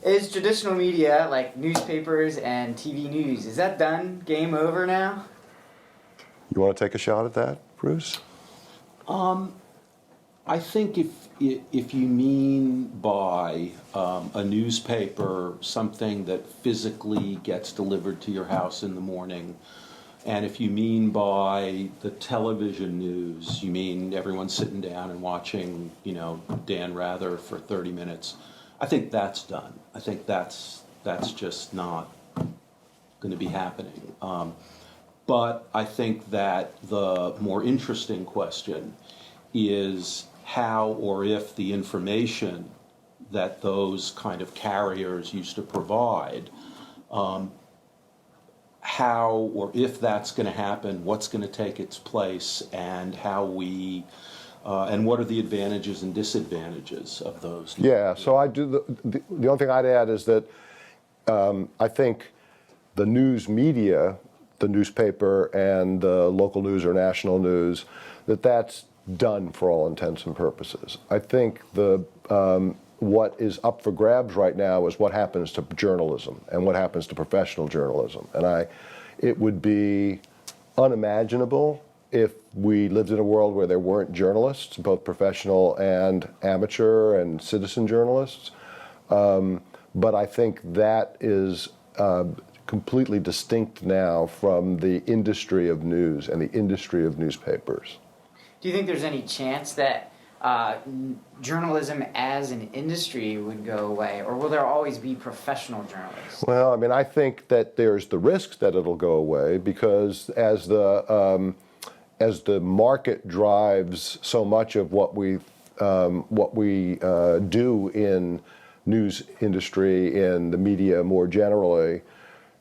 Is traditional media, like newspapers and TV news, is that done? Game over now? You want to take a shot at that, Bruce? I think if you mean by a newspaper something that physically gets delivered to your house in the morning, and if you mean by the television news, you mean everyone sitting down and watching, Dan Rather for 30 minutes, I think that's done. I think that's just not going to be happening. But I think that the more interesting question is how or if the information that those kind of carriers used to provide, how or if that's going to happen, what's going to take its place, and how we, and what are the advantages and disadvantages of those? Yeah, so I do. The only thing I'd add is that I think the news media, the newspaper and the local news or national news, that's done for all intents and purposes. I think what is up for grabs right now is what happens to journalism and what happens to professional journalism. And it would be unimaginable if we lived in a world where there weren't journalists, both professional and amateur and citizen journalists. But I think that is completely distinct now from the industry of news and the industry of newspapers. Do you think there's any chance that journalism as an industry would go away, or will there always be professional journalists? Well, I mean, I think that there's the risk that it'll go away because as the market drives so much of what we do in news industry, in the media more generally,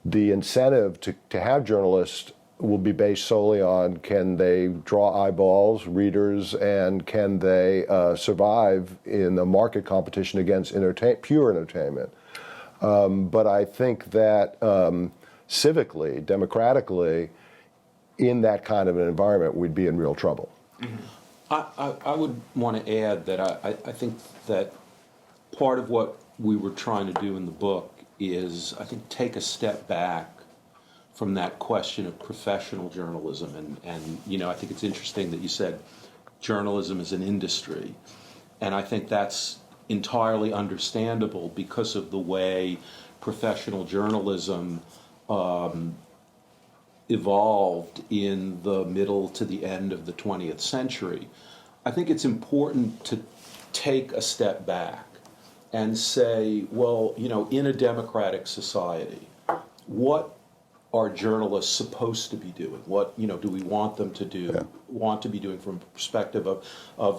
the incentive to have journalists will be based solely on can they draw eyeballs, readers, and can they survive in the market competition against pure entertainment. But I think that civically, democratically, in that kind of an environment, we'd be in real trouble. Mm-hmm. I would want to add that I think that part of what we were trying to do in the book is, I think, take a step back from that question of professional journalism. And I think it's interesting that you said journalism is an industry. And I think that's entirely understandable because of the way professional journalism evolved in the middle to the end of the 20th century. I think it's important to take a step back and say, well, in a democratic society, what are journalists supposed to be doing? What do we want them to do? Yeah. Want to be doing from a perspective of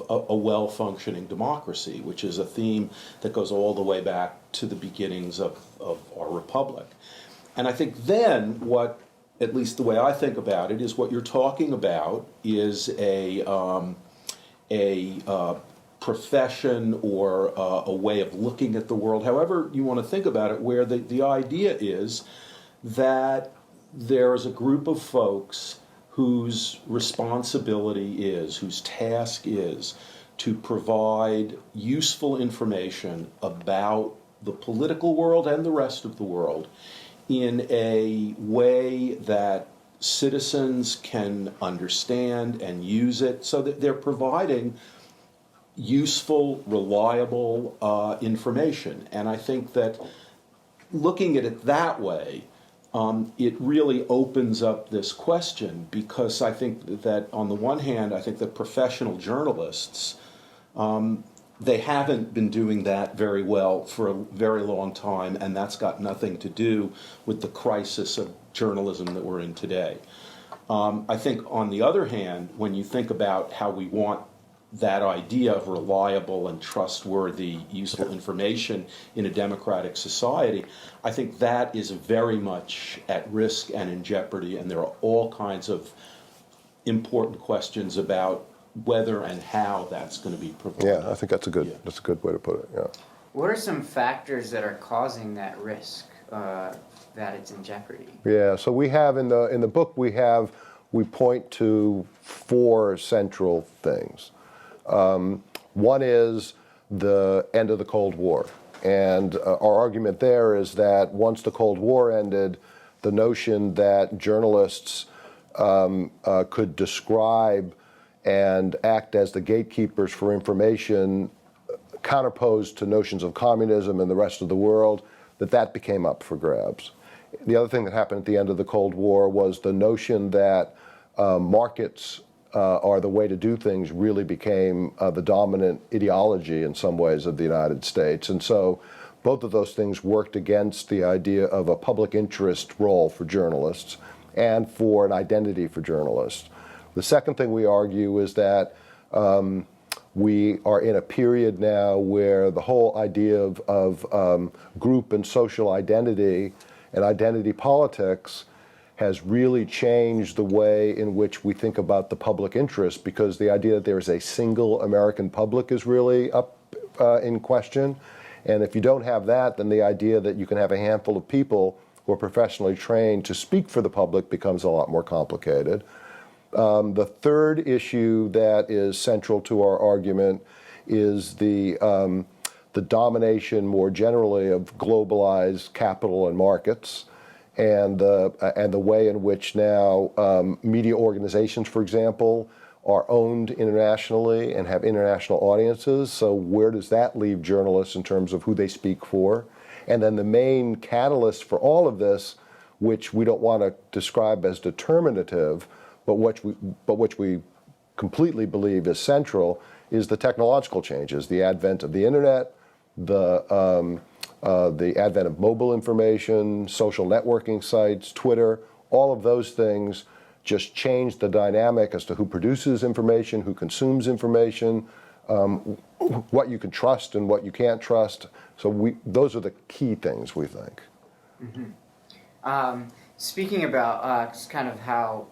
a well-functioning democracy, which is a theme that goes all the way back to the beginnings of our republic. And I think then what, at least the way I think about it, is what you're talking about is a profession or a way of looking at the world, however you want to think about it, where the idea is that there is a group of folks whose responsibility is, whose task is, to provide useful information about the political world and the rest of the world in a way that citizens can understand and use it, so that they're providing useful, reliable information. And I think that looking at it that way, it really opens up this question, because I think that on the one hand, I think that professional journalists, they haven't been doing that very well for a very long time, and that's got nothing to do with the crisis of journalism that we're in today. I think on the other hand, when you think about how we want that idea of reliable and trustworthy, useful information in a democratic society, I think that is very much at risk and in jeopardy, and there are all kinds of important questions about whether and how that's going to be provided. Yeah, I think that's a good way to put it. Yeah. What are some factors that are causing that risk that it's in jeopardy? Yeah, so we have in the book we point to 4 central things. One is the end of the Cold War And our argument there is that once the Cold War ended, the notion that journalists could describe and act as the gatekeepers for information counterposed to notions of communism and the rest of the world, that became up for grabs. The other thing that happened at the end of the Cold War was the notion that markets are the way to do things really became the dominant ideology in some ways of the United States. And so both of those things worked against the idea of a public interest role for journalists and for an identity for journalists. The second thing we argue is that we are in a period now where the whole idea of group and social identity and identity politics has really changed the way in which we think about the public interest, because the idea that there is a single American public is really up in question. And if you don't have that, then the idea that you can have a handful of people who are professionally trained to speak for the public becomes a lot more complicated. The third issue that is central to our argument is the domination more generally of globalized capital and markets, and the way in which now media organizations, for example, are owned internationally and have international audiences. So where does that leave journalists in terms of who they speak for? And then the main catalyst for all of this, which we don't want to describe as determinative, but which we completely believe is central, is the technological changes, the advent of the internet, the advent of mobile information, social networking sites, Twitter. All of those things just change the dynamic as to who produces information, who consumes information, what you can trust and what you can't trust. So those are the key things, we think. Mm-hmm. Speaking about just kind of how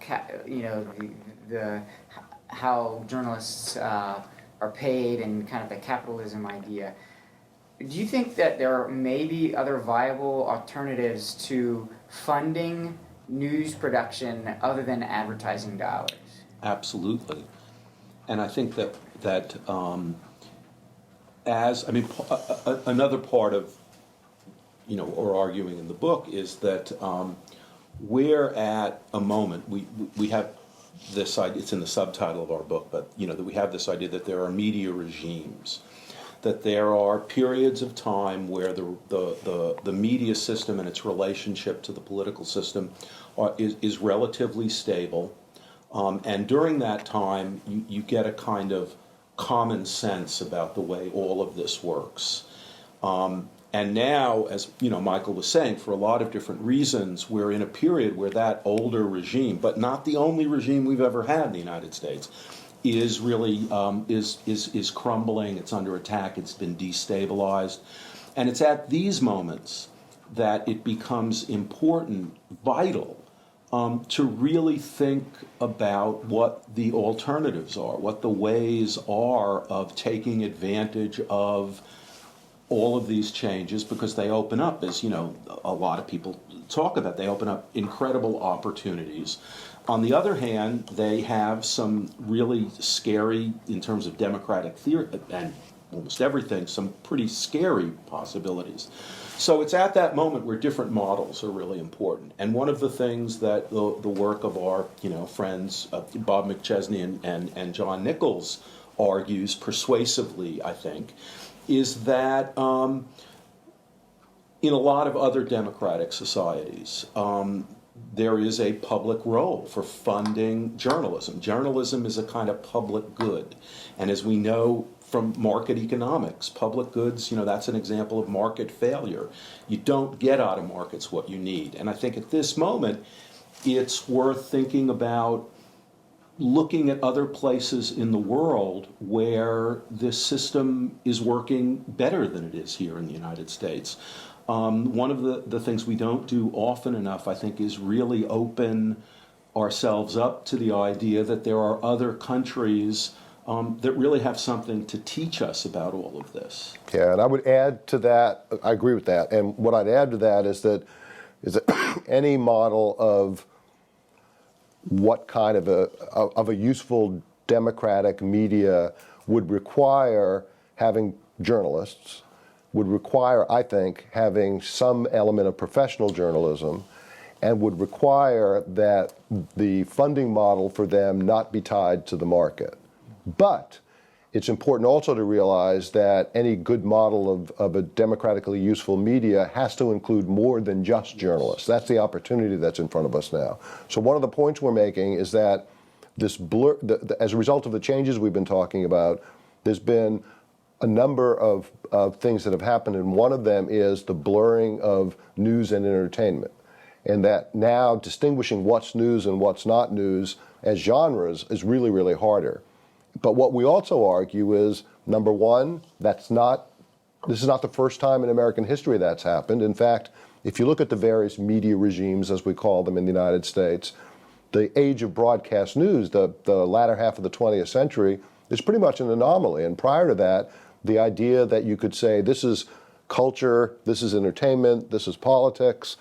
how journalists are paid and kind of the capitalism idea, do you think that there may be other viable alternatives to funding news production other than advertising dollars? Absolutely. And I think that another part of or arguing in the book is that we're at a moment, we have this idea, it's in the subtitle of our book, but that we have this idea that there are media regimes, that there are periods of time where the media system and its relationship to the political system is relatively stable, and during that time you get a kind of common sense about the way all of this works. And now, as Michael was saying, for a lot of different reasons, we're in a period where that older regime, but not the only regime we've ever had in the United States, is really is crumbling. It's under attack. It's been destabilized, and it's at these moments that it becomes important, vital, to really think about what the alternatives are, what the ways are of taking advantage of all of these changes, because they open up, as a lot of people talk about, they open up incredible opportunities. On the other hand, they have some really scary, in terms of democratic theory and almost everything, some pretty scary possibilities. So it's at that moment where different models are really important. And one of the things that the work of our friends Bob McChesney and John Nichols argues persuasively, I think, is that in a lot of other democratic societies, there is a public role for funding journalism. Journalism is a kind of public good. And as we know from market economics, public goods, that's an example of market failure. You don't get out of markets what you need. And I think at this moment, it's worth thinking about looking at other places in the world where this system is working better than it is here in the United States. One of the things we don't do often enough, I think, is really open ourselves up to the idea that there are other countries that really have something to teach us about all of this. Yeah, and I would add to that, I agree with that, and what I'd add to that is that any model of what kind of a useful democratic media would require having journalists would require, I think, having some element of professional journalism, and would require that the funding model for them not be tied to the market. But it's important also to realize that any good model of a democratically useful media has to include more than just journalists. That's the opportunity that's in front of us now. So one of the points we're making is that this blur, as a result of the changes we've been talking about, there's been a number of things that have happened, and one of them is the blurring of news and entertainment. And that now distinguishing what's news and what's not news as genres is really, really harder. But what we also argue is, number one, this is not the first time in American history that's happened. In fact, if you look at the various media regimes, as we call them in the United States, the age of broadcast news, the latter half of the 20th century, is pretty much an anomaly. And prior to that, the idea that you could say this is culture, this is entertainment, this is politics,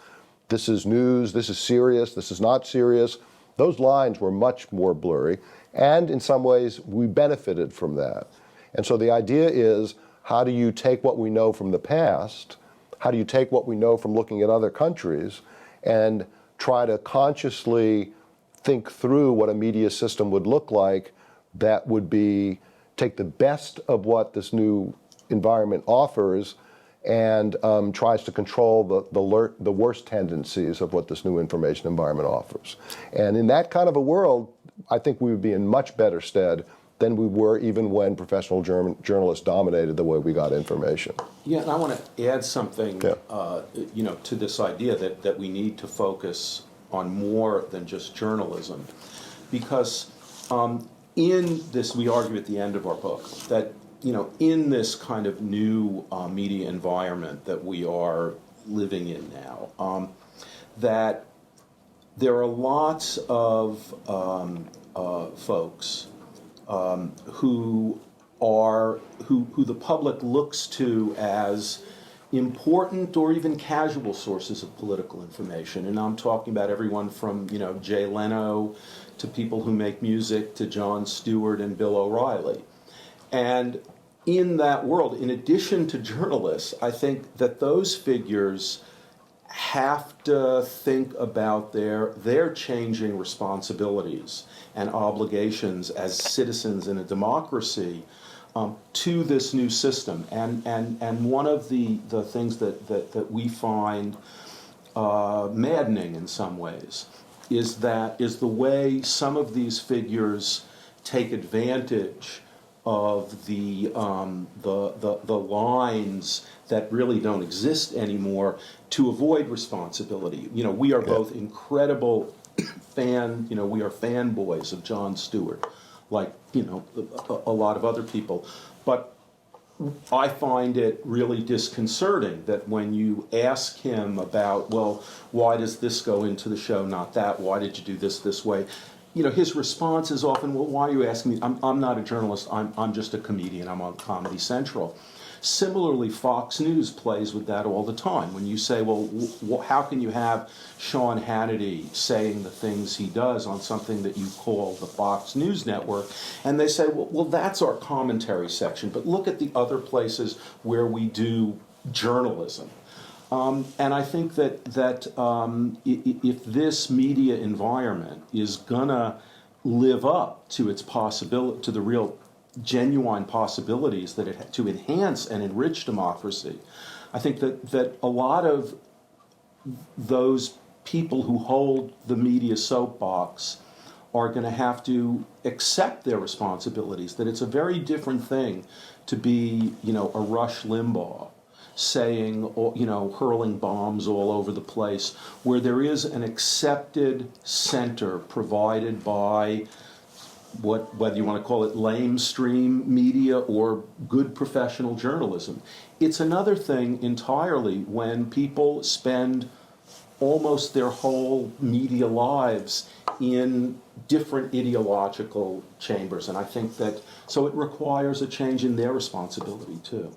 this is news, this is serious, this is not serious, those lines were much more blurry. And in some ways, we benefited from that. And so the idea is, how do you take what we know from the past, how do you take what we know from looking at other countries, and try to consciously think through what a media system would look like that would take the best of what this new environment offers and tries to control the worst tendencies of what this new information environment offers. And in that kind of a world, I think we would be in much better stead than we were even when professional journalists dominated the way we got information. Yeah, and I want to add something, Yeah. to this idea that we need to focus on more than just journalism, because in this, we argue at the end of our book that in this kind of new media environment that we are living in now, that there are lots of folks who the public looks to as important or even casual sources of political information. And I'm talking about everyone from Jay Leno to people who make music to Jon Stewart and Bill O'Reilly. And in that world, in addition to journalists, I think that those figures have to think about their changing responsibilities and obligations as citizens in a democracy to this new system. And one of the things that we find maddening in some ways is the way some of these figures take advantage of the lines that really don't exist anymore to avoid responsibility. We are both incredible we are fanboys of Jon Stewart, like a lot of other people. But I find it really disconcerting that when you ask him about, well, why does this go into the show, not that? Why did you do this way? His response is often, well, why are you asking me? I'm not a journalist. I'm just a comedian. I'm on Comedy Central. Similarly, Fox News plays with that all the time. When you say, well, how can you have Sean Hannity saying the things he does on something that you call the Fox News Network? And they say, well, that's our commentary section. But look at the other places where we do journalism. And I think that if this media environment is gonna live up to its possibility, to the real genuine possibilities that it to enhance and enrich democracy, I think that a lot of those people who hold the media soapbox are going to have to accept their responsibilities. That it's a very different thing to be, a Rush Limbaugh saying, hurling bombs all over the place, where there is an accepted center provided by whether you want to call it lamestream media or good professional journalism. It's another thing entirely when people spend almost their whole media lives in different ideological chambers, and I think that so it requires a change in their responsibility too.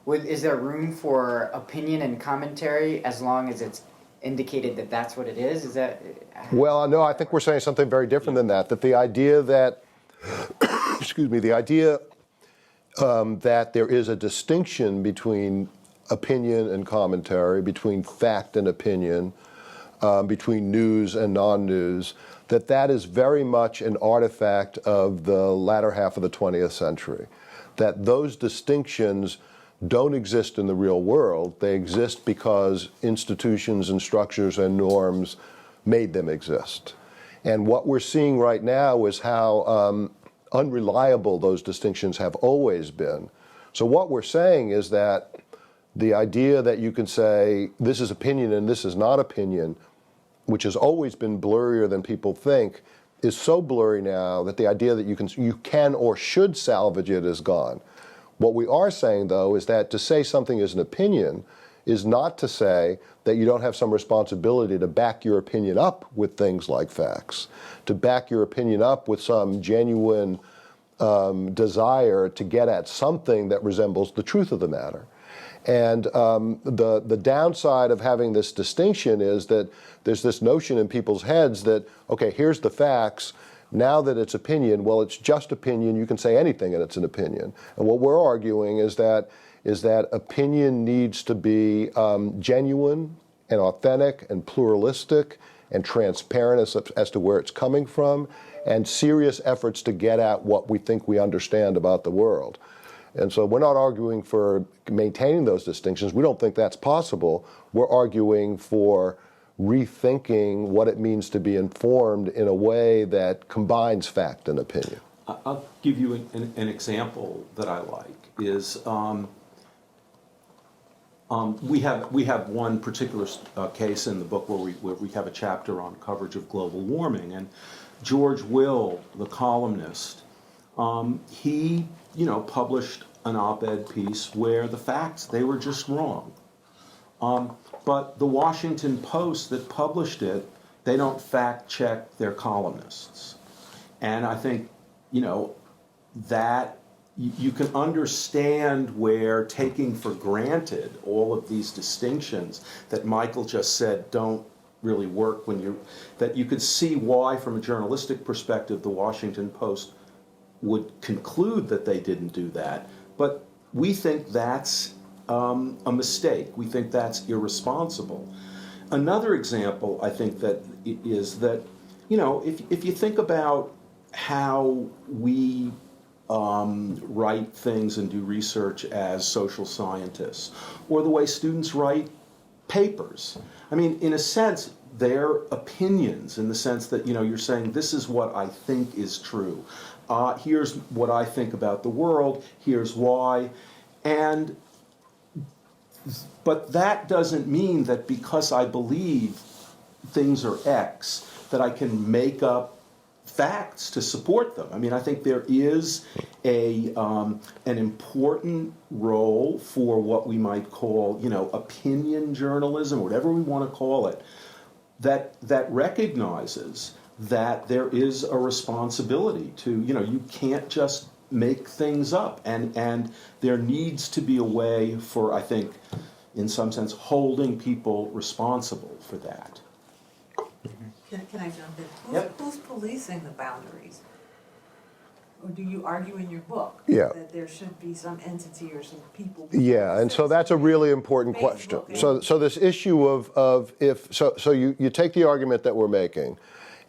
Is there room for opinion and commentary as long as it's indicated that that's what it is? Is that? Well, no, I think we're saying something very different than that. That the idea that, the idea that there is a distinction between opinion and commentary, between fact and opinion, between news and non-news, that is very much an artifact of the latter half of the 20th century. That those distinctions don't exist in the real world. They exist because institutions and structures and norms made them exist. And what we're seeing right now is how unreliable those distinctions have always been. So what we're saying is that the idea that you can say this is opinion and this is not opinion, which has always been blurrier than people think, is so blurry now that the idea that you can or should salvage it is gone. What we are saying, though, is that to say something is an opinion is not to say that you don't have some responsibility to back your opinion up with things like facts, to back your opinion up with some genuine desire to get at something that resembles the truth of the matter. And the downside of having this distinction is that there's this notion in people's heads that, okay, here's the facts. Now that it's opinion, well, it's just opinion. You can say anything and it's an opinion. And what we're arguing is that opinion needs to be genuine and authentic and pluralistic and transparent as to where it's coming from, and serious efforts to get at what we think we understand about the world. And so we're not arguing for maintaining those distinctions. We don't think that's possible. We're arguing for rethinking what it means to be informed in a way that combines fact and opinion. I'll give you an example that I like is we have one particular case in the book where we have a chapter on coverage of global warming, and George Will, the columnist, he published an op-ed piece where the facts, they were just wrong. But the Washington Post that published it, they don't fact check their columnists. And I think, that you can understand where taking for granted all of these distinctions that Michael just said don't really work that you could see why, from a journalistic perspective, the Washington Post would conclude that they didn't do that. But we think that's a mistake. We think that's irresponsible. Another example, I think, that is that, if you think about how we write things and do research as social scientists, or the way students write papers, I mean, in a sense, they're opinions in the sense that, you're saying, this is what I think is true. Here's what I think about the world. Here's why. But that doesn't mean that because I believe things are X, that I can make up facts to support them. I mean, I think there is an important role for what we might call, opinion journalism, whatever we want to call it, that recognizes that there is a responsibility to, you can't just make things up, and there needs to be a way for, I think, in some sense, holding people responsible for that. Can I jump in? Yep. Who's policing the boundaries? Or do you argue in your book that there should be some entity or some people? Yeah, and so that's a really important question. So this issue of if you take the argument that we're making,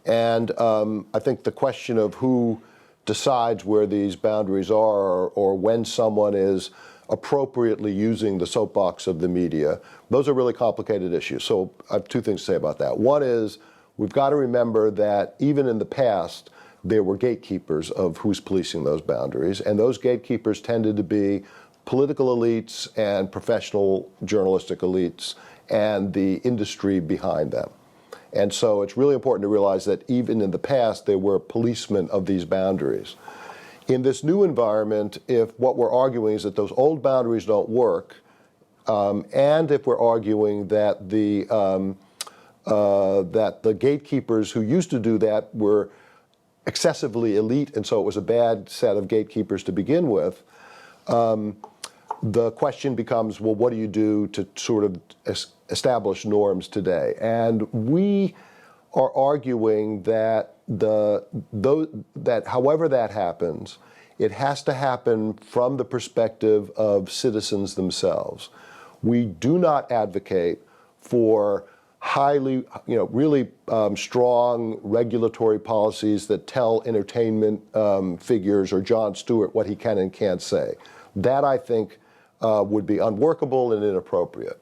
and I think the question of who decides where these boundaries are, or when someone is appropriately using the soapbox of the media, those are really complicated issues. So I have two things to say about that. One is we've got to remember that even in the past, there were gatekeepers of who's policing those boundaries, and those gatekeepers tended to be political elites and professional journalistic elites and the industry behind them. And so it's really important to realize that even in the past, there were policemen of these boundaries. In this new environment, if what we're arguing is that those old boundaries don't work, and if we're arguing that the gatekeepers who used to do that were excessively elite, and so it was a bad set of gatekeepers to begin with, the question becomes, well, what do you do to sort of establish norms today? And we are arguing that that however that happens, it has to happen from the perspective of citizens themselves. We do not advocate for highly, really strong regulatory policies that tell entertainment figures or Jon Stewart what he can and can't say. That, I think, would be unworkable and inappropriate.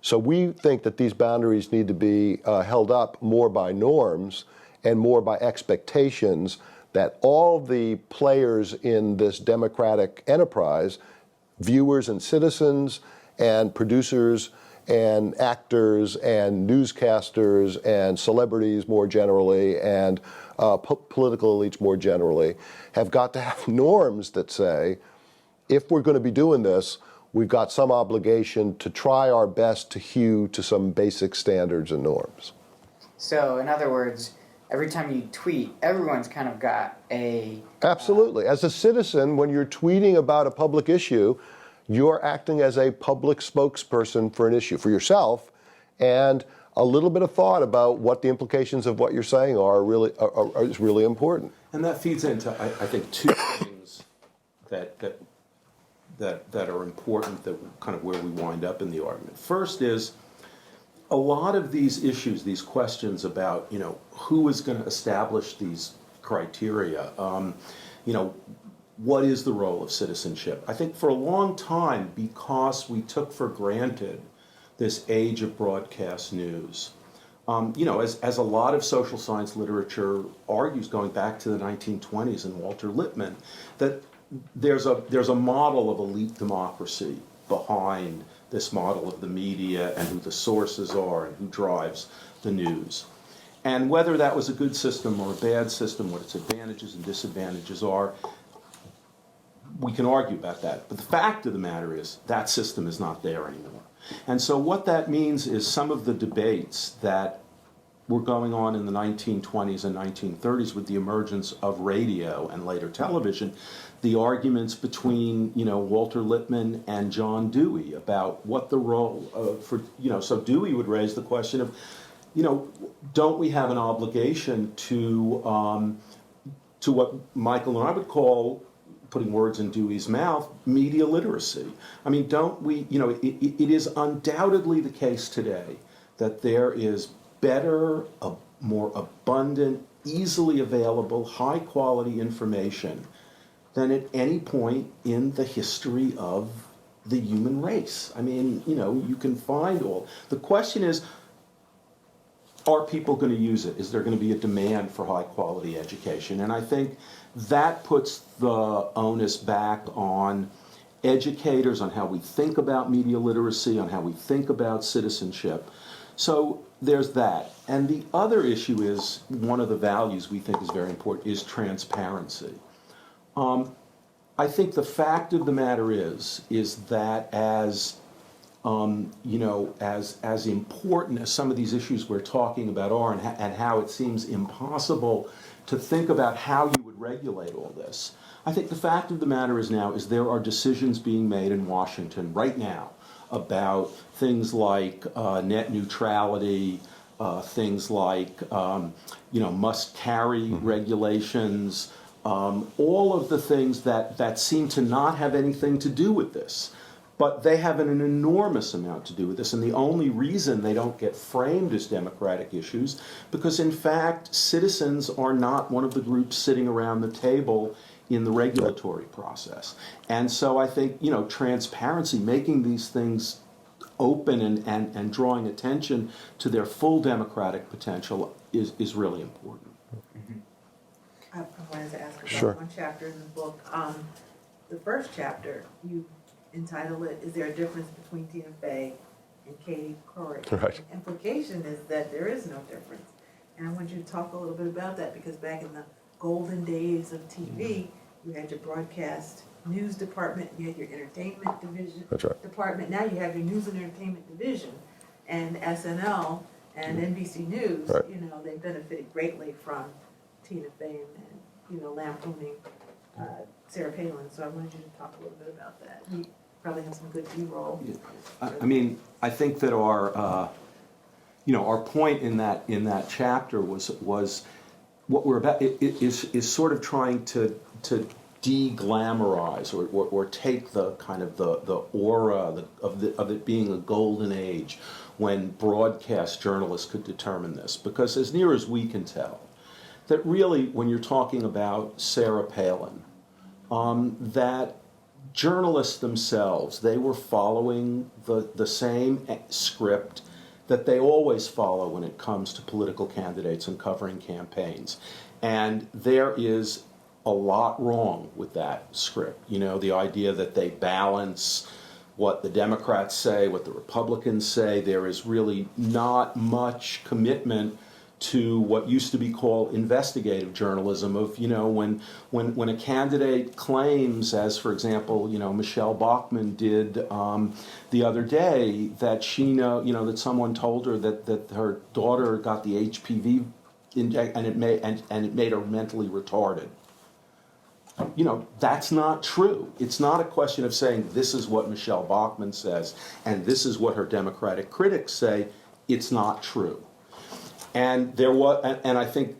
So we think that these boundaries need to be held up more by norms and more by expectations that all the players in this democratic enterprise, viewers and citizens and producers and actors and newscasters and celebrities more generally and political elites more generally, have got to have norms that say, if we're going to be doing this, we've got some obligation to try our best to hew to some basic standards and norms. So, in other words, every time you tweet, everyone's kind of got a... Absolutely. As a citizen, when you're tweeting about a public issue, you're acting as a public spokesperson for an issue, for yourself, and a little bit of thought about what the implications of what you're saying is really important. And that feeds into, I think, two things that are important, that kind of where we wind up in the argument. First is, a lot of these issues, these questions about, who is going to establish these criteria, what is the role of citizenship? I think for a long time, because we took for granted this age of broadcast news, as a lot of social science literature argues, going back to the 1920s and Walter Lippmann, that there's a model of elite democracy behind this model of the media and who the sources are and who drives the news. And whether that was a good system or a bad system, what its advantages and disadvantages are, we can argue about that. But the fact of the matter is that system is not there anymore. And so what that means is some of the debates that were going on in the 1920s and 1930s with the emergence of radio and later television, the arguments between, Walter Lippmann and John Dewey about what the role so Dewey would raise the question of, don't we have an obligation to what Michael and I would call, putting words in Dewey's mouth, media literacy. I mean, don't we, it is undoubtedly the case today that there is better, more abundant, easily available, high-quality information than at any point in the history of the human race. I mean, you can find all. The question is, are people going to use it? Is there going to be a demand for high-quality education? And I think that puts the onus back on educators, on how we think about media literacy, on how we think about citizenship. So there's that. And the other issue is, one of the values we think is very important, is transparency. I think the fact of the matter is that as important as some of these issues we're talking about are, and how it seems impossible to think about how you would regulate all this, I think the fact of the matter is there are decisions being made in Washington right now about things like net neutrality, things like must-carry regulations, all of the things that seem to not have anything to do with this. But they have an enormous amount to do with this, and the only reason they don't get framed as democratic issues, because in fact, citizens are not one of the groups sitting around the table in the regulatory process. And so I think, transparency, making these things open and drawing attention to their full democratic potential is really important. I wanted to ask about Sure. one chapter in the book. The first chapter, you entitle it, "Is There a Difference Between Tina Fey and Katie Couric?" Right. The implication is that there is no difference. And I want you to talk a little bit about that, because back in the golden days of TV, you had your broadcast news department, you had your entertainment division. That's right. Department. Now you have your news and entertainment division, and SNL and NBC News. Right. They benefited greatly from Tina Fey and lampooning Sarah Palin. So I wanted you to talk a little bit about that. You probably have some good B-roll. I mean, I think that our point in that chapter was what we're about is sort of trying to de-glamorize or take the kind of the aura of it being a golden age when broadcast journalists could determine this. Because as near as we can tell, that really when you're talking about Sarah Palin, that journalists themselves, they were following the same script that they always follow when it comes to political candidates and covering campaigns. And there is a lot wrong with that script. You know, the idea that they balance what the Democrats say, what the Republicans say. There is really not much commitment to what used to be called investigative journalism of, you know, when a candidate claims, as for example, you know, Michelle Bachmann did the other day, that that someone told her that her daughter got the HPV inject and it made her mentally retarded. You know, that's not true. It's not a question of saying this is what Michelle Bachmann says and this is what her Democratic critics say. It's not true. And I think,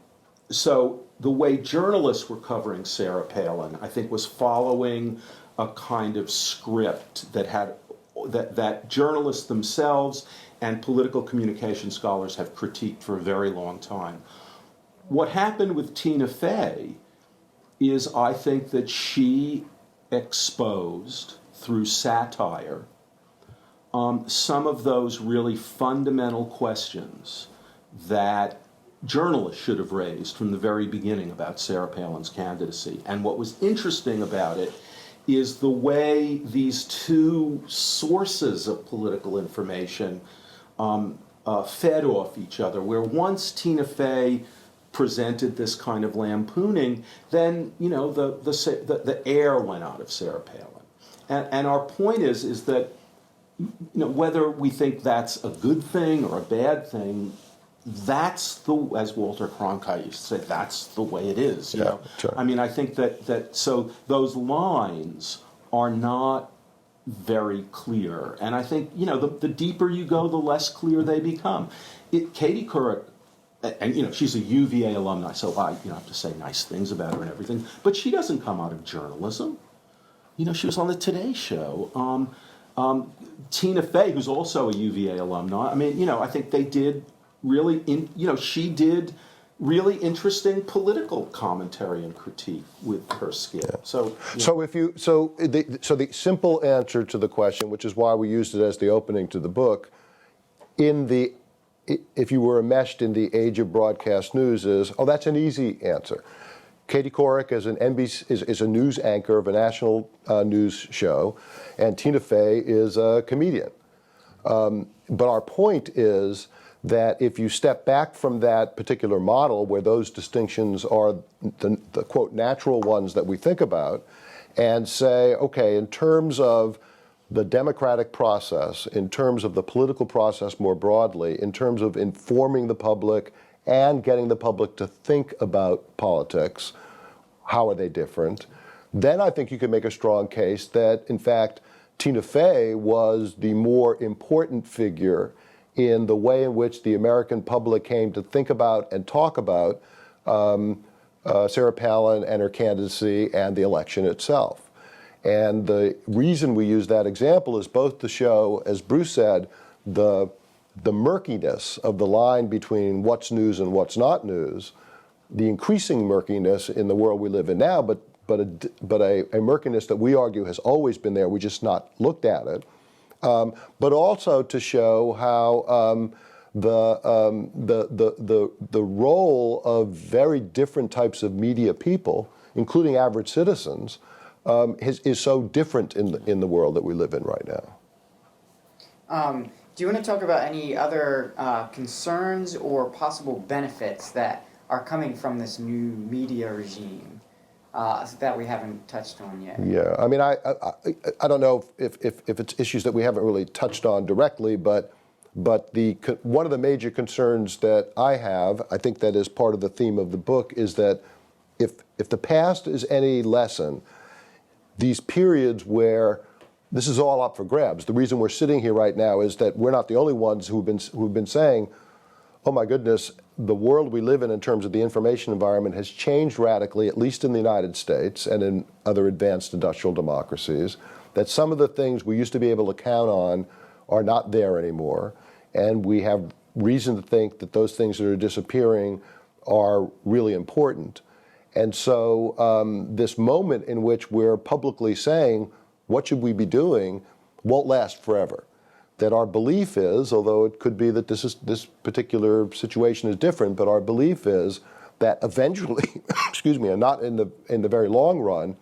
so the way journalists were covering Sarah Palin, I think, was following a kind of script that journalists themselves and political communication scholars have critiqued for a very long time. What happened with Tina Fey is, I think, that she exposed through satire some of those really fundamental questions that journalists should have raised from the very beginning about Sarah Palin's candidacy. And what was interesting about it is the way these two sources of political information fed off each other, where once Tina Fey presented this kind of lampooning, then, you know, the air went out of Sarah Palin. And our point is that, you know, whether we think that's a good thing or a bad thing, that's as Walter Cronkite used to say, that's the way it is. You know? Sure. I mean, I think that so those lines are not very clear. And I think, you know, the deeper you go, the less clear they become. Katie Couric, and, you know, she's a UVA alumni, so I, you know, have to say nice things about her and everything, but she doesn't come out of journalism. You know, she was on the Today Show. Tina Fey, who's also a UVA alumni, I mean, you know, I think they did she did really interesting political commentary and critique with her skill. Yeah. So the simple answer to the question, which is why we used it as the opening to the book, if you were enmeshed in the age of broadcast news, that's an easy answer. Katie Couric is a news anchor of a national news show, and Tina Fey is a comedian. But our point is that if you step back from that particular model where those distinctions are the quote natural ones that we think about, and say, okay, in terms of the democratic process, in terms of the political process more broadly, in terms of informing the public and getting the public to think about politics, how are they different? Then I think you can make a strong case that, in fact, Tina Fey was the more important figure in the way in which the American public came to think about and talk about Sarah Palin and her candidacy and the election itself. And the reason we use that example is both to show, as Bruce said, the murkiness of the line between what's news and what's not news, the increasing murkiness in the world we live in now, but a murkiness that we argue has always been there, we just not looked at it. But also to show how the role of very different types of media people, including average citizens, is so different in the world that we live in right now. Do you want to talk about any other concerns or possible benefits that are coming from this new media regime that we haven't touched on yet? Yeah, I mean, I don't know if it's issues that we haven't really touched on directly, but one of the major concerns that I have, I think that is part of the theme of the book, is that if the past is any lesson, these periods where this is all up for grabs. The reason we're sitting here right now is that we're not the only ones who've been saying, oh my goodness, the world we live in terms of the information environment has changed radically, at least in the United States and in other advanced industrial democracies, that some of the things we used to be able to count on are not there anymore. And we have reason to think that those things that are disappearing are really important. And so this moment in which we're publicly saying, what should we be doing, won't last forever. That our belief is, although it could be that this particular situation is different, but our belief is that eventually, excuse me, and not in the very long run,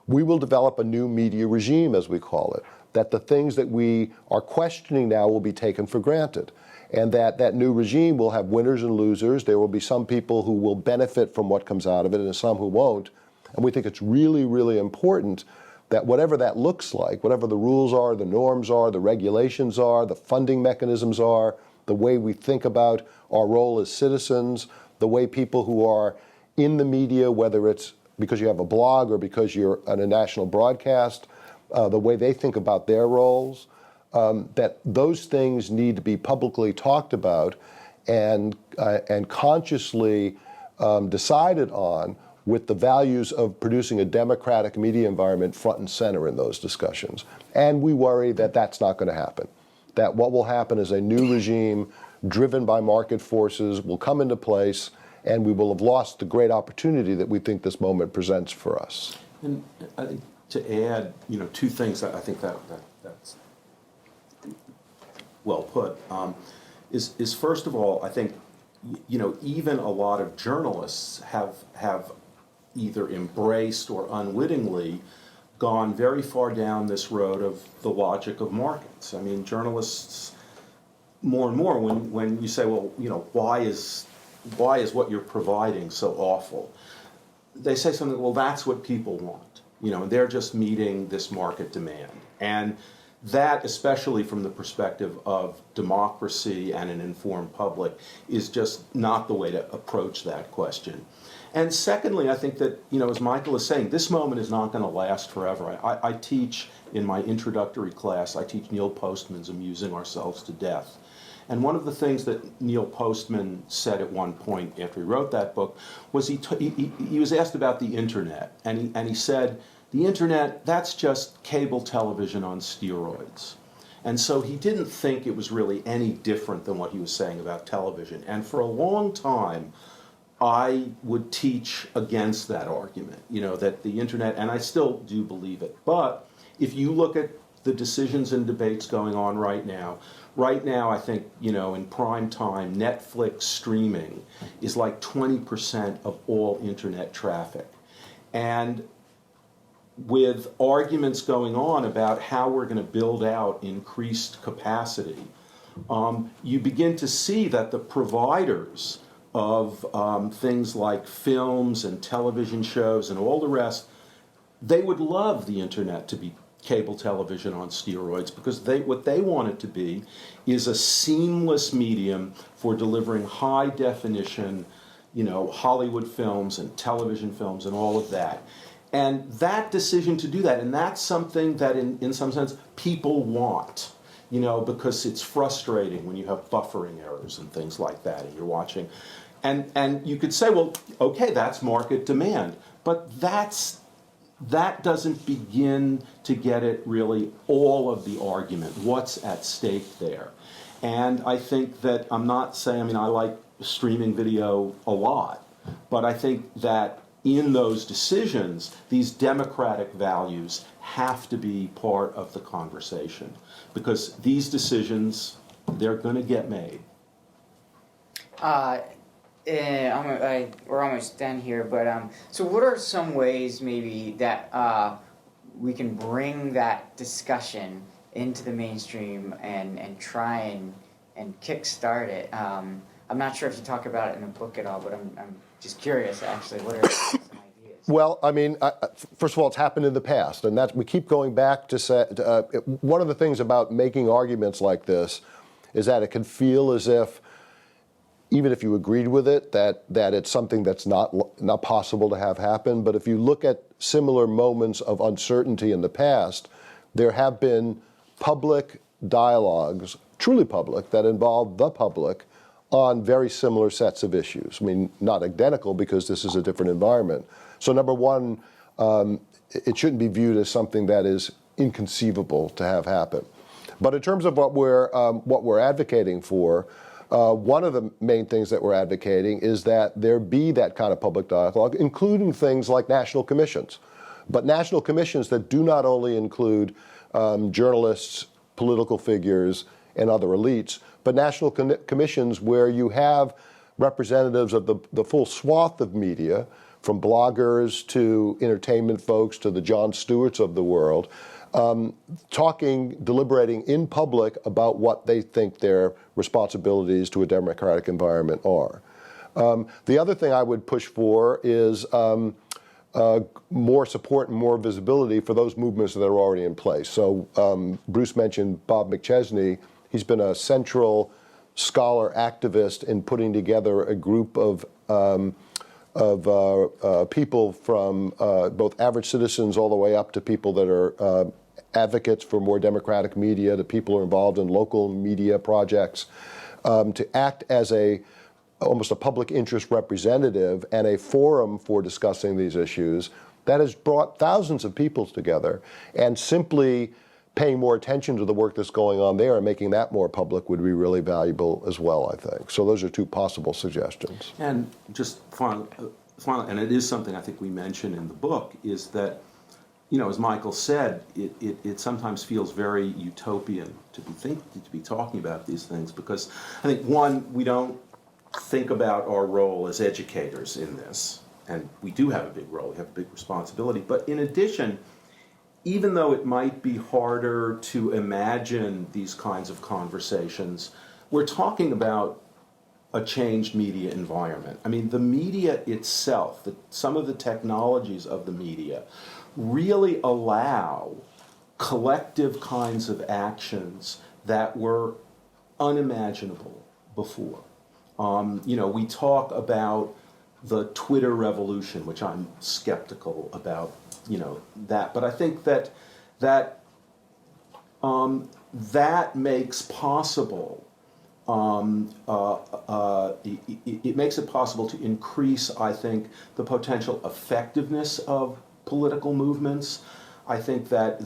we will develop a new media regime, as we call it. That the things that we are questioning now will be taken for granted. And that new regime will have winners and losers. There will be some people who will benefit from what comes out of it and some who won't. And we think it's really, really important that whatever that looks like, whatever the rules are, the norms are, the regulations are, the funding mechanisms are, the way we think about our role as citizens, the way people who are in the media, whether it's because you have a blog or because you're on a national broadcast, the way they think about their roles, that those things need to be publicly talked about and consciously decided on, with the values of producing a democratic media environment front and center in those discussions. And we worry that that's not going to happen. That what will happen is a new regime driven by market forces will come into place, and we will have lost the great opportunity that we think this moment presents for us. And I think to add, two things that I think that's well put, is first of all, I think, even a lot of journalists have either embraced or unwittingly gone very far down this road of the logic of markets. I mean, journalists more and more, when you say, well, why is what you're providing so awful? They say something, well, that's what people want, and they're just meeting this market demand. And that, especially from the perspective of democracy and an informed public, is just not the way to approach that question. And secondly, I think that, as Michael is saying, this moment is not going to last forever. I teach in my introductory class, I teach Neil Postman's Amusing Ourselves to Death. And one of the things that Neil Postman said at one point after he wrote that book was he was asked about the internet, and he said, the internet, that's just cable television on steroids. And so he didn't think it was really any different than what he was saying about television. And for a long time, I would teach against that argument, that the internet, and I still do believe it. But if you look at the decisions and debates going on right now, I think, in prime time, Netflix streaming is like 20% of all internet traffic. And with arguments going on about how we're going to build out increased capacity, you begin to see that the providers of things like films and television shows and all the rest, they would love the internet to be cable television on steroids, because what they want it to be is a seamless medium for delivering high definition, Hollywood films and television films and all of that. And that decision to do that, and that's something that in some sense people want, because it's frustrating when you have buffering errors and things like that and you're watching. And you could say, well, okay, that's market demand, but that doesn't begin to get at really all of the argument, what's at stake there. And I think that I'm not saying, I like streaming video a lot, but I think that in those decisions, these democratic values have to be part of the conversation, because these decisions, they're going to get made. We're almost done here, but so what are some ways maybe that we can bring that discussion into the mainstream and try and kickstart it? I'm not sure if you talk about it in the book at all, but I'm just curious, actually. What are some ideas? Well, first of all, it's happened in the past, and we keep going back to say, one of the things about making arguments like this is that it can feel as if, even if you agreed with it, that it's something that's not possible to have happen. But if you look at similar moments of uncertainty in the past, there have been public dialogues, truly public, that involve the public, on very similar sets of issues. I mean, not identical because this is a different environment. So number one, it shouldn't be viewed as something that is inconceivable to have happen. But in terms of what we're advocating for, one of the main things that we're advocating is that there be that kind of public dialogue, including things like national commissions. But national commissions that do not only include journalists, political figures, and other elites, but national commissions where you have representatives of the full swath of media, from bloggers to entertainment folks to the Jon Stewarts of the world, deliberating in public about what they think their responsibilities to a democratic environment are. The other thing I would push for is more support and more visibility for those movements that are already in place. So Bruce mentioned Bob McChesney. He's been a central scholar activist in putting together a group of people from both average citizens all the way up to people that are advocates for more democratic media, to people who are involved in local media projects, to act as almost a public interest representative and a forum for discussing these issues that has brought thousands of people together. And simply paying more attention to the work that's going on there and making that more public would be really valuable as well, I think. So those are two possible suggestions. And just finally, and it is something I think we mention in the book, is that, as Michael said, it sometimes feels very utopian to be talking about these things, because I think, one, we don't think about our role as educators in this, and we do have a big role, we have a big responsibility, but in addition, even though it might be harder to imagine these kinds of conversations, we're talking about a changed media environment. I mean, the media itself, some of the technologies of the media really allow collective kinds of actions that were unimaginable before. We talk about the Twitter revolution, which I'm skeptical about, that. But I think that makes possible, it makes it possible to increase, I think, the potential effectiveness of political movements. I think that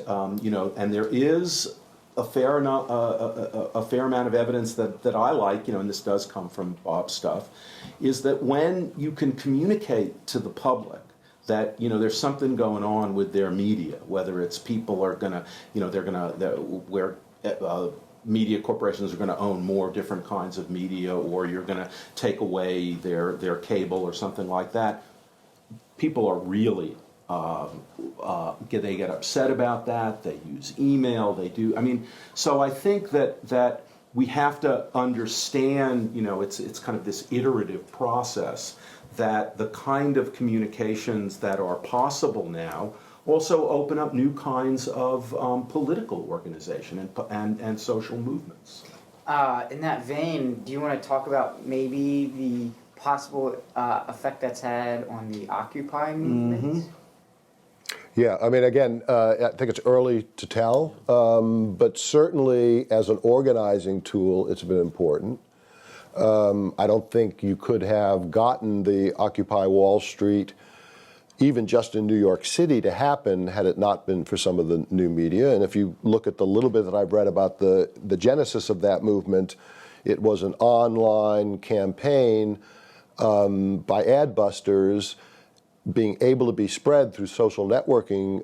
and there is a fair amount of evidence that I like, and this does come from Bob's stuff, is that when you can communicate to the public that there's something going on with their media, whether it's people are gonna, media corporations are going to own more different kinds of media, or you're going to take away their cable or something like that. People are really they get upset about that. They use email. They do. I mean, so I think that we have to understand. It's kind of this iterative process, that the kind of communications that are possible now also open up new kinds of political organization and social movements. In that vein, do you want to talk about maybe the possible effect that's had on the Occupy movement? Mm-hmm. Yeah, I mean, again, I think it's early to tell, but certainly as an organizing tool, it's been important. I don't think you could have gotten the Occupy Wall Street, even just in New York City, to happen had it not been for some of the new media. And if you look at the little bit that I've read about the genesis of that movement, it was an online campaign by ad busters being able to be spread through social networking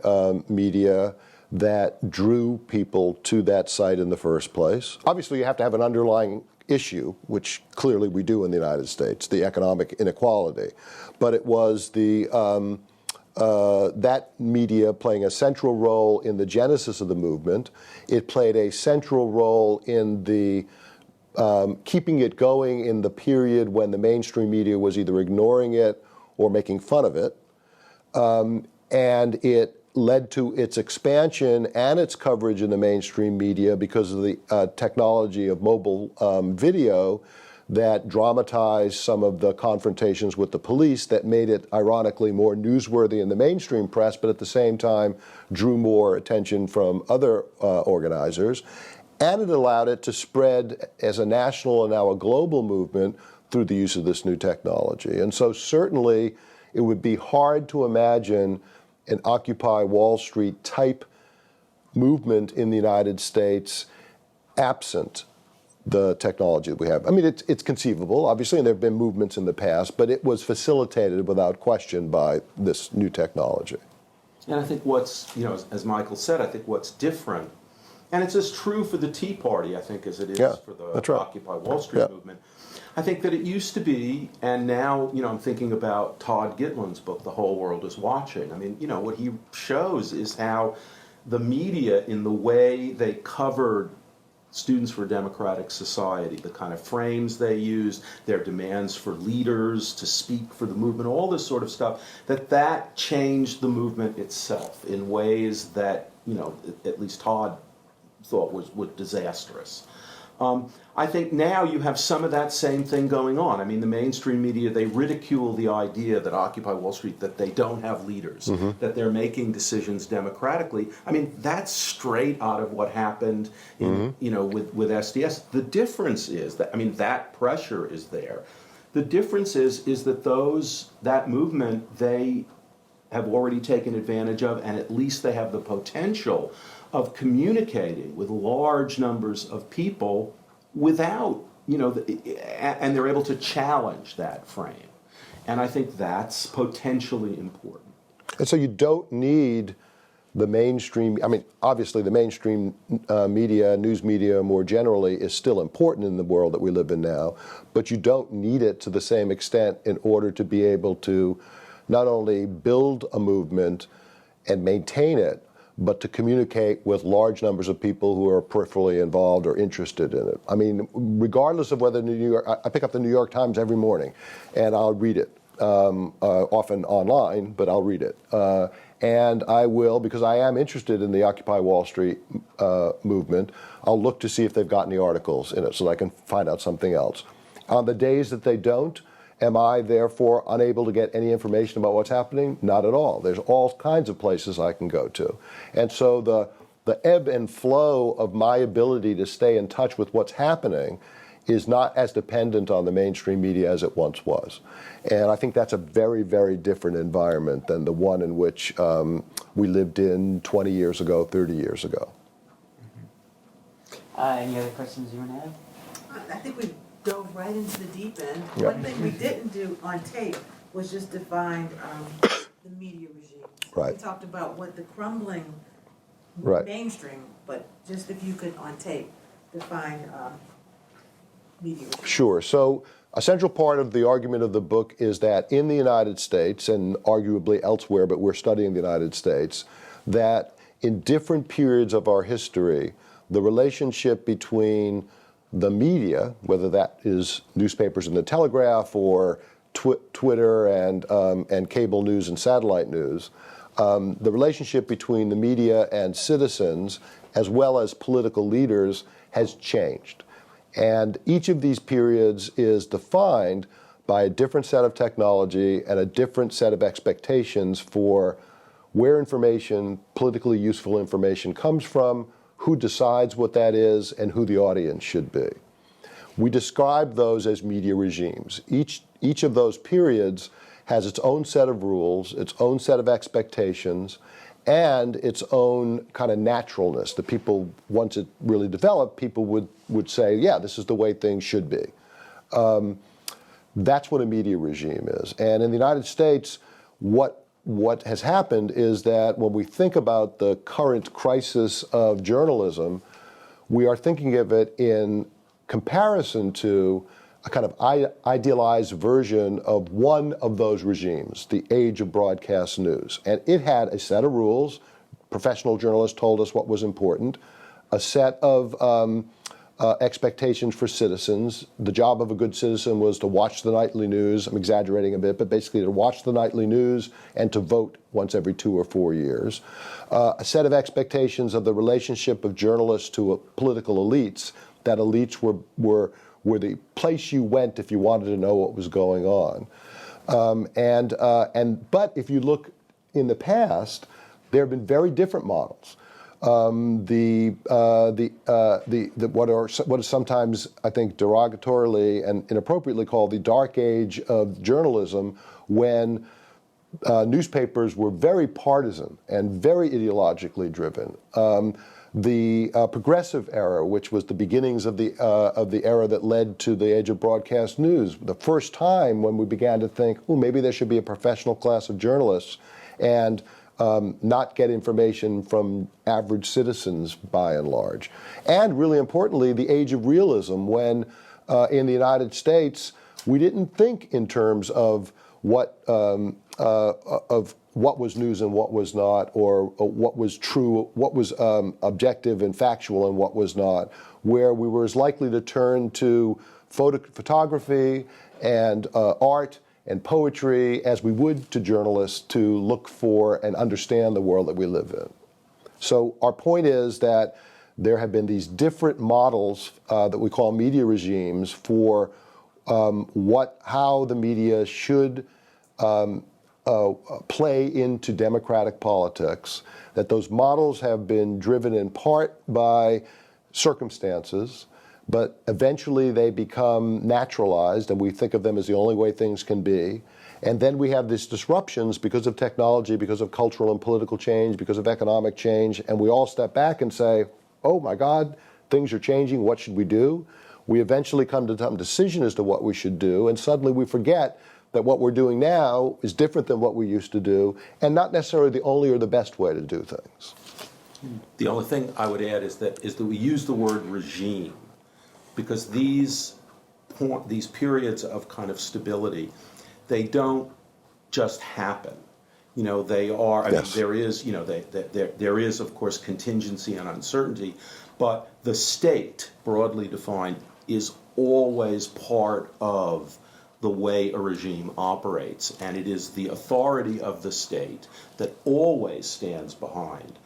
media that drew people to that site in the first place. Obviously, you have to have an underlying issue, which clearly we do in the United States, the economic inequality. But it was that media playing a central role in the genesis of the movement. It played a central role in the keeping it going in the period when the mainstream media was either ignoring it or making fun of it. And it led to its expansion and its coverage in the mainstream media because of the technology of mobile video that dramatized some of the confrontations with the police, that made it ironically more newsworthy in the mainstream press, but at the same time drew more attention from other organizers. And it allowed it to spread as a national and now a global movement through the use of this new technology. And so certainly it would be hard to imagine an Occupy Wall Street type movement in the United States absent the technology that we have. I mean, it's conceivable, obviously, and there have been movements in the past, but it was facilitated without question by this new technology. And I think what's, as Michael said, I think what's different, and it's as true for the Tea Party, I think, as it is for the that's right. Occupy Wall Street movement. I think that it used to be, and now, I'm thinking about Todd Gitlin's book, The Whole World is Watching. I mean, what he shows is how the media, in the way they covered Students for a Democratic Society, the kind of frames they used, their demands for leaders to speak for the movement, all this sort of stuff, that changed the movement itself in ways that, at least Todd thought was disastrous. I think now you have some of that same thing going on. I mean, the mainstream media, they ridicule the idea that Occupy Wall Street, that they don't have leaders, that they're making decisions democratically. I mean, that's straight out of what happened in, with SDS. The difference is that, that pressure is there. The difference is that that movement, they have already taken advantage of, and at least they have the potential of communicating with large numbers of people without, and they're able to challenge that frame. And I think that's potentially important. And so you don't need the mainstream, obviously the mainstream media, news media more generally, is still important in the world that we live in now, but you don't need it to the same extent in order to be able to not only build a movement and maintain it, but to communicate with large numbers of people who are peripherally involved or interested in it. I mean, regardless of whether I pick up the New York Times every morning, and I'll read it, often online, but I'll read it. And I will, because I am interested in the Occupy Wall Street movement, I'll look to see if they've got any articles in it so that I can find out something else. On the days that they don't, am I therefore unable to get any information about what's happening? Not at all. There's all kinds of places I can go to. And so the ebb and flow of my ability to stay in touch with what's happening is not as dependent on the mainstream media as it once was. And I think that's a very, very different environment than the one in which we lived in 20 years ago, 30 years ago. Any other questions you want to add? I think we dove right into the deep end. Yeah. One thing we didn't do on tape was just define the media regime. Right. We talked about what the crumbling Right. mainstream, but just if you could on tape define media regime. Sure. So a central part of the argument of the book is that in the United States, and arguably elsewhere, but we're studying the United States, that in different periods of our history, the relationship between the media, whether that is newspapers and the Telegraph or Twitter and cable news and satellite news, the relationship between the media and citizens, as well as political leaders, has changed. And each of these periods is defined by a different set of technology and a different set of expectations for where information, politically useful information, comes from, who decides what that is, and who the audience should be. We describe those as media regimes. Each of those periods has its own set of rules, its own set of expectations, and its own kind of naturalness that people, once it really developed, people would say, yeah, this is the way things should be. That's what a media regime is. And in the United States, what has happened is that when we think about the current crisis of journalism, we are thinking of it in comparison to a kind of idealized version of one of those regimes, the age of broadcast news. And it had a set of rules. Professional journalists told us what was important, a set of expectations for citizens. The job of a good citizen was to watch the nightly news. I'm exaggerating a bit, but basically to watch the nightly news and to vote once every 2 or 4 years. A set of expectations of the relationship of journalists to political elites, that elites were the place you went if you wanted to know what was going on. But if you look in the past, there have been very different models. what is sometimes, I think, derogatorily and inappropriately called the dark age of journalism, when newspapers were very partisan and very ideologically driven. The progressive era, which was the beginnings of the era that led to the age of broadcast news, the first time when we began to think, oh, maybe there should be a professional class of journalists, and not get information from average citizens by and large. And really importantly, the age of realism, when in the United States we didn't think in terms of what was news and what was not, or what was true, what was objective and factual and what was not, where we were as likely to turn to photography and art and poetry as we would to journalists to look for and understand the world that we live in. So our point is that there have been these different models that we call media regimes for how the media should play into democratic politics, that those models have been driven in part by circumstances, but eventually they become naturalized, and we think of them as the only way things can be. And then we have these disruptions because of technology, because of cultural and political change, because of economic change, and we all step back and say, oh my God, things are changing, what should we do? We eventually come to some decision as to what we should do, and suddenly we forget that what we're doing now is different than what we used to do, and not necessarily the only or the best way to do things. The only thing I would add is that we use the word regime, because these periods of kind of stability, they don't just happen. You know, they are. I mean, there is, you know, there is of course contingency and uncertainty, but the state, broadly defined, is always part of the way a regime operates, and it is the authority of the state that always stands behind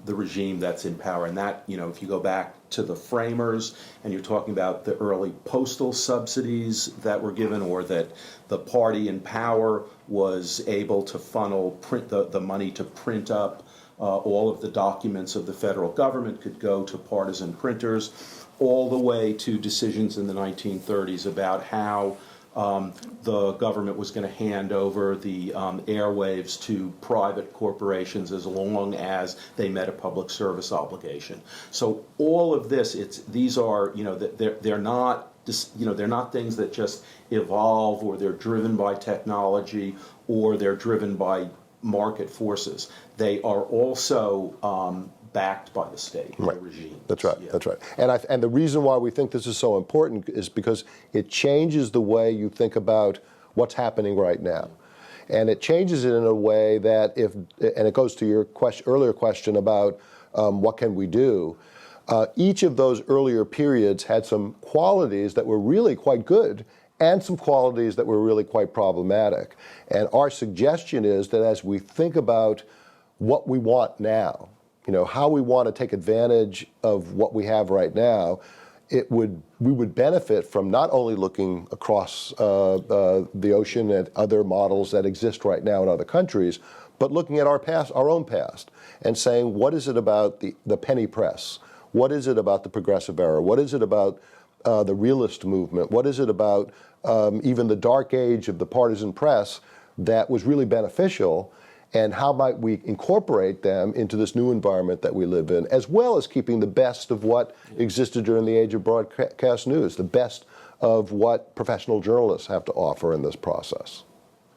the regime that's in power. And that, you know, if you go back to the framers and you're talking about the early postal subsidies that were given, or that the party in power was able to funnel the money to print up all of the documents of the federal government could go to partisan printers, all the way to decisions in the 1930s about how the government was going to hand over the airwaves to private corporations as long as they met a public service obligation. So all of this, these are, you know, they're not, you know, they're not things that just evolve, or they're driven by technology, or they're driven by market forces. They are also backed by the state, right. The regime. That's right. Yeah. That's right. And the reason why we think this is so important is because it changes the way you think about what's happening right now, and it changes it in a way that and it goes to your earlier question about what can we do. Each of those earlier periods had some qualities that were really quite good, and some qualities that were really quite problematic. And our suggestion is that as we think about what we want now, you know, how we want to take advantage of what we have right now, we would benefit from not only looking across the ocean at other models that exist right now in other countries, but looking at our own past, and saying, what is it about the penny press? What is it about the progressive era? What is it about the realist movement? What is it about even the dark age of the partisan press that was really beneficial? And how might we incorporate them into this new environment that we live in, as well as keeping the best of what existed during the age of broadcast news, the best of what professional journalists have to offer in this process.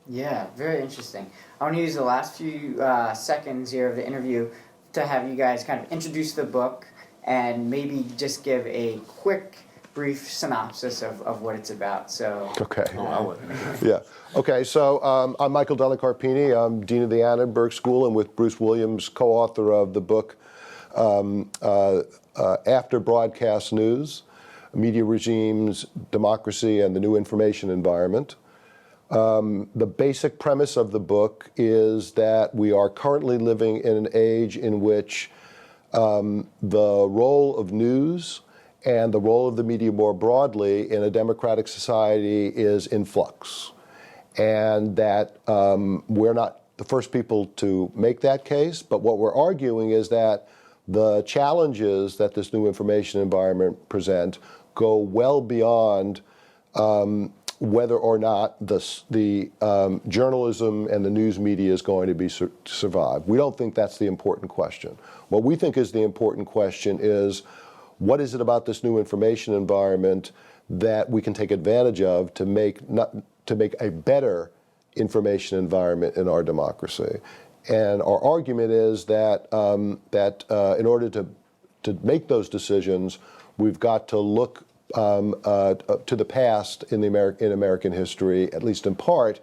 Yeah, very interesting. I want to use the last few seconds here of the interview to have you guys kind of introduce the book and maybe just give a quick, brief synopsis of what it's about. So. Okay. Yeah. Okay. So I'm Michael Delli Carpini. I'm dean of the Annenberg School, and with Bruce Williams, co-author of the book After Broadcast News: Media Regimes, Democracy, and the New Information Environment. The basic premise of the book is that we are currently living in an age in which the role of news and the role of the media more broadly in a democratic society is in flux. And that we're not the first people to make that case, but what we're arguing is that the challenges that this new information environment present go well beyond whether or not the journalism and the news media is going to be survive. We don't think that's the important question. What we think is the important question is, what is it about this new information environment that we can take advantage of to make a better information environment in our democracy? And our argument is that in order to make those decisions, we've got to look to the past in American history, at least in part,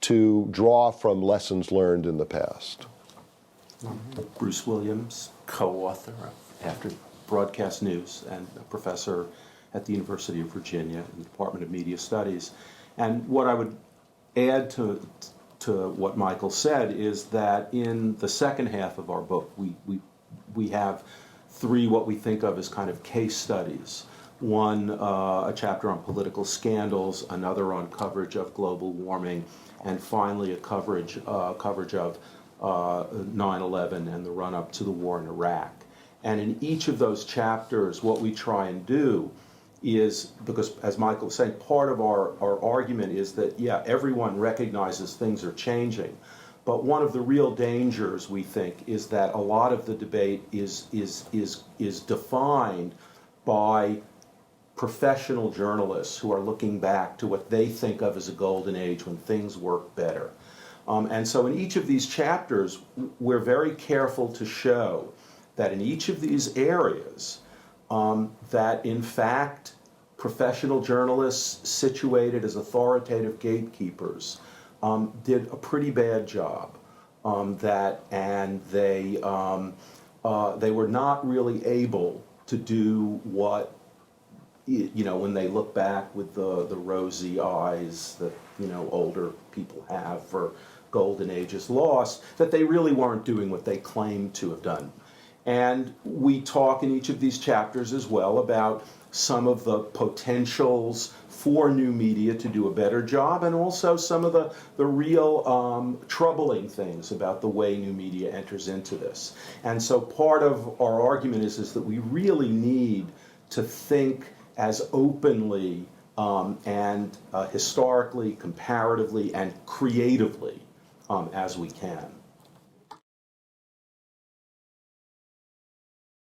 to draw from lessons learned in the past. Bruce Williams, co-author after Broadcast News and a professor at the University of Virginia in the Department of Media Studies. And what I would add to what Michael said is that in the second half of our book, we have three what we think of as kind of case studies. One, a chapter on political scandals, another on coverage of global warming, and finally a coverage of 9/11 and the run-up to the war in Iraq. And in each of those chapters, what we try and do is, because as Michael was saying, part of our argument is that, yeah, everyone recognizes things are changing, but one of the real dangers, we think, is that a lot of the debate is defined by professional journalists who are looking back to what they think of as a golden age when things work better. And so in each of these chapters, we're very careful to show that in each of these areas, that in fact, professional journalists situated as authoritative gatekeepers did a pretty bad job. They were not really able to do what, when they look back with the rosy eyes that older people have for golden ages lost, that they really weren't doing what they claimed to have done. And we talk in each of these chapters as well about some of the potentials for new media to do a better job, and also some of the real troubling things about the way new media enters into this. And so part of our argument is that we really need to think as openly and historically, comparatively, and creatively as we can.